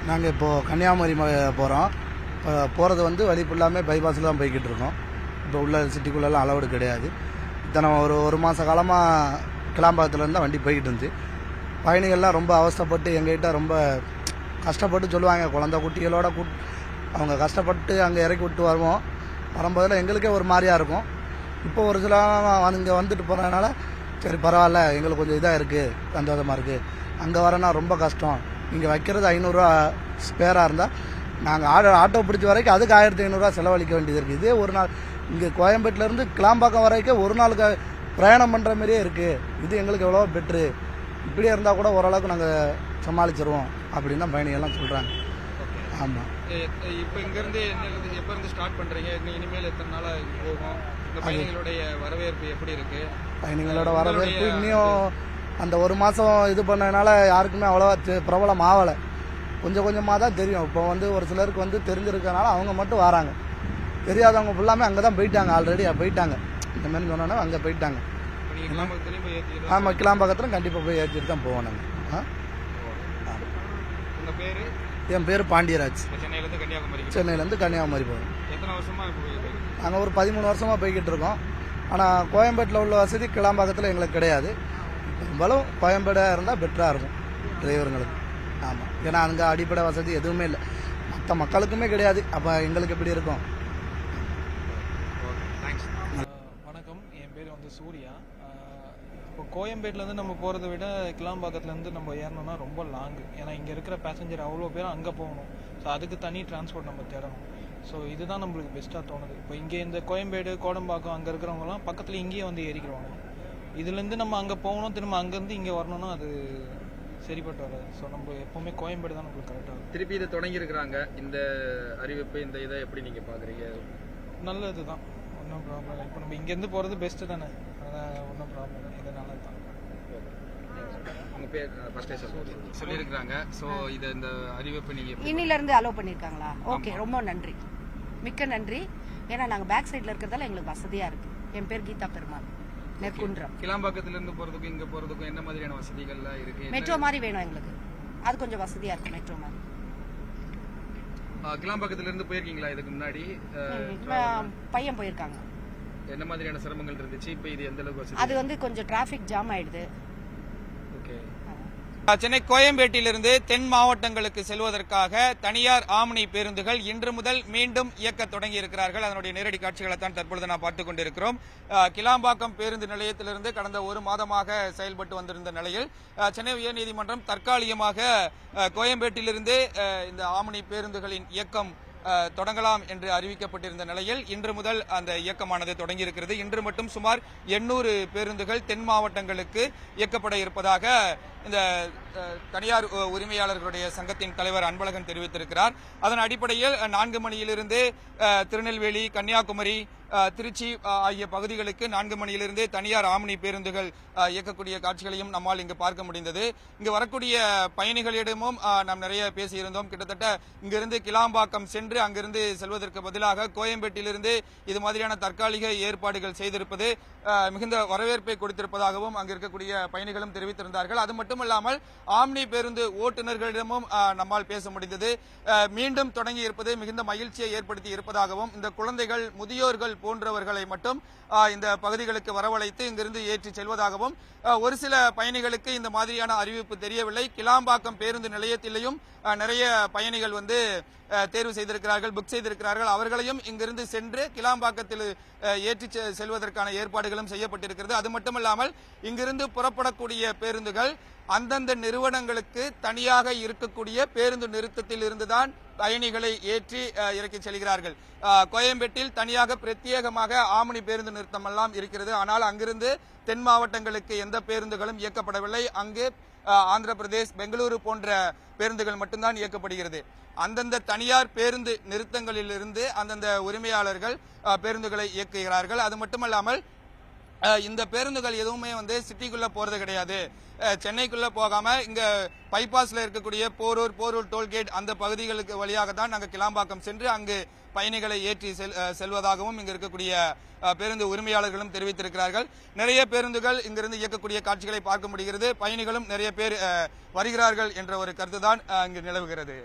நாங்கள் இப்போது கன்னியாகுமரி போகிறோம். போகிறது வந்து வழி ஃபுல்லாமே பைபாஸில் தான் போய்கிட்டு இருக்கோம். இப்போ உள்ள சிட்டிக்குள்ளெல்லாம் அலவுடு கிடையாது. இத்தனை ஒரு மாத காலமாக கிளாம்பாக்கத்துலேருந்து தான் வண்டி போய்கிட்டு இருந்துச்சு. பயணிகள்லாம் ரொம்ப அவஸ்தைப்பட்டு எங்ககிட்ட ரொம்ப கஷ்டப்பட்டு சொல்லுவாங்க. குழந்தை குட்டிகளோட அவங்க கஷ்டப்பட்டு அங்கே இறக்கி விட்டு வரும்போதில் எங்களுக்கே ஒரு மாதிரியாக இருக்கும். இப்போ ஒரு சில இங்கே வந்துட்டு போகிறதுனால சரி பரவாயில்ல, எங்களுக்கு கொஞ்சம் இதாக இருக்குது, சந்தோஷமாக இருக்குது. அங்கே வரேன்னா ரொம்ப கஷ்டம். இங்கே வைக்கிறது 500 ஸ்பேராக இருந்தால் நாங்கள் ஆட்டோ பிடிச்ச வரைக்கும் அதுக்கு 1500 செலவழிக்க வேண்டியது இருக்குது. இதே ஒரு நாள் இங்கே கோயம்பேட்டிலேருந்து கிளாம்பாக்கம் வரைக்கும் ஒரு நாளுக்கு பிரயாணம் பண்ணுற மாதிரியே இருக்குது. இது எங்களுக்கு எவ்வளோ பெட்ரு. இப்படியே இருந்தால் கூட ஓரளவுக்கு நாங்கள் சமாளிச்சிருவோம் அப்படின்னு தான் பயணிகள்லாம் சொல்கிறாங்க. ஆமாம். இப்போ இங்கேருந்து எப்போ இருந்து ஸ்டார்ட் பண்ணுறீங்க? இனிமேல் எத்தனை நாளாக போகும்? இந்த பயணிகளுடைய வரவேற்பு எப்படி இருக்குது? பயணிகளோட வரவேற்பு இன்னும் அந்த ஒரு மாதம் இது பண்ணதுனால யாருக்குமே அவ்வளோவா பிரபலம் ஆகலை. கொஞ்சம் கொஞ்சமாக தான் தெரியும். இப்போ வந்து ஒரு சிலருக்கு வந்து தெரிஞ்சிருக்கனால அவங்க மட்டும் வராங்க. தெரியாதவங்க ஃபுல்லாமே அங்கே தான் போயிட்டாங்க. ஆல்ரெடி போயிட்டாங்க. இந்த மாதிரி சொன்னோன்னா அங்கே போயிட்டாங்க. ஆமாம், கிளாம்பாக்கத்தில் கண்டிப்பாக போய் ஏற்றிட்டு தான் போவோம் நாங்கள். உங்கள் பேர்? என் பேர் பாண்டியராஜ். சென்னையிலேருந்து கன்னியாகுமரி போகிறோம். எத்தனை வருஷமாக? நாங்கள் ஒரு 13 வருஷமாக போய்கிட்டு இருக்கோம். ஆனால் கோயம்பேட்டில் உள்ள வசதி கிளாம்பாக்கத்தில் எங்களுக்கு கிடையாது. பெரும்பாலும் கோயம்பேடாக இருந்தால் பெட்டராக இருக்கும் டிரைவருங்களுக்கு. ஆமாம், ஏன்னா அங்கே அடிப்படை வசதி எதுவுமே இல்லை, மற்ற மக்களுக்குமே கிடையாது. அப்போ எங்களுக்கு எப்படி இருக்கும்? வணக்கம், என் பேர் வந்து சூர்யா. இப்போ கோயம்பேட்டிலேருந்து நம்ம போகிறத விட கிளாம்பாக்கத்துலேருந்து நம்ம ஏறணும்னா ரொம்ப லாங்கு. ஏன்னா இங்கே இருக்கிற பேசஞ்சர் அவ்வளோ பேர் அங்கே போகணும். ஸோ அதுக்கு தனி டிரான்ஸ்போர்ட் நம்ம தேடணும். ஸோ இதுதான் நம்மளுக்கு பெஸ்ட்டாக தோணுது. இப்போ இங்கே இந்த கோயம்பேடு கோடம்பாக்கம் அங்கே இருக்கிறவங்கலாம் பக்கத்தில் இங்கேயே வந்து ஏறிக்கிறவாங்க. இதுலேருந்து நம்ம அங்கே போகணும், திரும்ப அங்கேருந்து இங்கே வரணும்னா அது சரிப்பட்டு வராது. ஸோ நம்ம எப்போவுமே கோயம்பேடு தான் நம்மளுக்கு கரெக்டாக இருக்கும். திருப்பி இதை தொடங்கியிருக்கிறாங்க. இந்த அறிவிப்பு, இந்த இதை எப்படி நீங்கள் பார்க்குறீங்க? நல்லது தான், ஒன்றும் ப்ராப்ளம் இல்லை. இப்போ நம்ம இங்கேருந்து போகிறது பெஸ்ட்டு தானே, அதான் ஒன்றும் ப்ராப்ளம் இல்லை, இது நல்லது தான். உங்கள் பேர் ஃபர்ஸ்டே சொல்லியிருக்கிறாங்க. ஸோ இதை இந்த அறிவிப்பு நீங்கள் இன்னிலேருந்து அலோவ் பண்ணியிருக்காங்களா? ஓகே, ரொம்ப நன்றி, மிக்க நன்றி. ஏன்னா நாங்கள் பேக் சைடில் இருக்கிறதால எங்களுக்கு வசதியாக இருக்குது. என் பேர் கீதா பெருமாள், நெற்குன்றம். கிளாம்பாக்கத்திலிருந்து போகிறதுக்கும் இங்கே போகிறதுக்கும் என்ன மாதிரியான வசதிகள்லாம் இருக்குது? மெட்ரோ மாதிரி வேணும் எங்களுக்கு, அது கொஞ்சம் வசதியாக இருக்குது. மெட்ரோ மாதிரி. கிளாம்பாக்கத்திலிருந்து போயிருக்கீங்களா இதுக்கு முன்னாடி? பையன் போயிருக்காங்க. என்ன மாதிரியான சிரமங்கள் இருந்துச்சு? இப்போ இது எந்த அளவுக்கு வசதி? அது வந்து கொஞ்சம் டிராஃபிக் ஜாம் ஆயிடுது. சென்னை கோயம்பேட்டிலிருந்து தென் மாவட்டங்களுக்கு செல்வதற்காக தனியார் ஆம்னி பேருந்துகள் இன்று முதல் மீண்டும் இயக்க தொடங்கி இருக்கிறார்கள். அதனுடைய நேரடி காட்சிகளை தான் தற்பொழுது நாம் பார்த்துக் கொண்டிருக்கிறோம். கிளாம்பாக்கம் பேருந்து நிலையத்திலிருந்து கடந்த ஒரு மாதமாக செயல்பட்டு வந்திருந்த நிலையில் சென்னை உயர்நீதிமன்றம் தற்காலிகமாக கோயம்பேட்டிலிருந்து இந்த ஆம்னி பேருந்துகளின் இயக்கம் தொடங்கலாம் என்று அறிவிக்கப்பட்டிருந்த நிலையில் இன்று முதல் அந்த இயக்கமானது தொடங்கியிருக்கிறது. இன்று மட்டும் சுமார் 800 பேருந்துகள் தென் மாவட்டங்களுக்கு இயக்கப்பட இருப்பதாக இந்த தனியார் உரிமையாளர்களுடைய சங்கத்தின் தலைவர் அன்பழகன் தெரிவித்திருக்கிறார். அதன் அடிப்படையில் 4 மணியிலிருந்து திருநெல்வேலி, கன்னியாகுமரி, திருச்சி ஆகிய பகுதிகளுக்கு 4 மணியிலிருந்து தனியார் ஆம்னி பேருந்துகள் இயக்கக்கூடிய காட்சிகளையும் நம்மால் இங்கு பார்க்க முடிந்தது. இங்கு வரக்கூடிய பயணிகளிடமும் நாம் நிறைய பேசியிருந்தோம். கிட்டத்தட்ட இங்கிருந்து கிளாம்பாக்கம் சென்று அங்கிருந்து செல்வதற்கு பதிலாக கோயம்பேட்டிலிருந்து இது மாதிரியான தற்காலிக ஏற்பாடுகள் செய்திருப்பது மிகுந்த வரவேற்பை கொடுத்திருப்பதாகவும் அங்கு இருக்கக்கூடிய பயணிகளும் தெரிவித்திருந்தார்கள். அது மட்டுமல்லாமல் ஆம்னி பேருந்து ஓட்டுநர்களிடமும் நம்மால் பேச முடிந்தது. மீண்டும் தொடங்கி இருப்பது மிகுந்த மகிழ்ச்சியை ஏற்படுத்தி இருப்பதாகவும், இந்த குழந்தைகள், முதியோர்கள் போன்றவர்களை மட்டும் இந்த பகுதிகளுக்கு வரவழைத்து இங்கிருந்து ஏற்றி செல்வதாகவும், ஒரு சில பயணிகளுக்கு இந்த மாதிரியான அறிவிப்பு தெரியவில்லை. கிளாம்பாக்கம் பேருந்து நிலையத்திலேயும் நிறைய பயணிகள் வந்து தேர்வு செய்திருக்கிறார்கள், புக் செய்திருக்கிறார்கள். அவர்களையும் இங்கிருந்து சென்று கிளாம்பாக்கத்தில் ஏற்றி செல்வதற்கான ஏற்பாடுகளும் செய்யப்பட்டிருக்கிறது. அது மட்டுமல்லாமல் இங்கிருந்து புறப்படக்கூடிய பேருந்துகள் அந்தந்த நிறுவனங்களுக்கு தனியாக இருக்கக்கூடிய பேருந்து நிறுத்தத்தில் இருந்துதான் பயணிகளை ஏற்றி இறக்கி செல்கிறார்கள். கோயம்பேட்டில் தனியாக பிரத்யேகமாக ஆம்னி பேருந்து நிறுத்தம் எல்லாம் இருக்கிறது. ஆனால் அங்கிருந்து தென் மாவட்டங்களுக்கு எந்த பேருந்துகளும் இயக்கப்படவில்லை. அங்கு ஆந்திர பிரதேஷ், பெங்களூரு போன்ற பேருந்துகள் மட்டும்தான் இயக்கப்படுகிறது. அந்தந்த தனியார் பேருந்து நிறுத்தங்களிலிருந்து அந்தந்த உரிமையாளர்கள் பேருந்துகளை இயக்குகிறார்கள். அது மட்டுமல்லாமல் இந்த பேருந்துகள் எதுவுமே வந்து சிட்டிக்குள்ள போறது கிடையாது. சென்னைக்குள்ள போகாம இங்க பைபாஸ்ல இருக்கக்கூடிய போரூர் டோல்கேட் அந்த பகுதிகளுக்கு வழியாக தான் நாங்கள் கிளாம்பாக்கம் சென்று அங்கு பயணிகளை ஏற்றி செல்வதாகவும் இங்கு இருக்கக்கூடிய பேருந்து உரிமையாளர்களும் தெரிவித்திருக்கிறார்கள். நிறைய பேருந்துகள் இங்கிருந்து இயக்கக்கூடிய காட்சிகளை பார்க்க முடிகிறது. பயணிகளும் நிறைய பேர் வருகிறார்கள் என்ற ஒரு கருத்துதான் இங்கு நிலவுகிறது.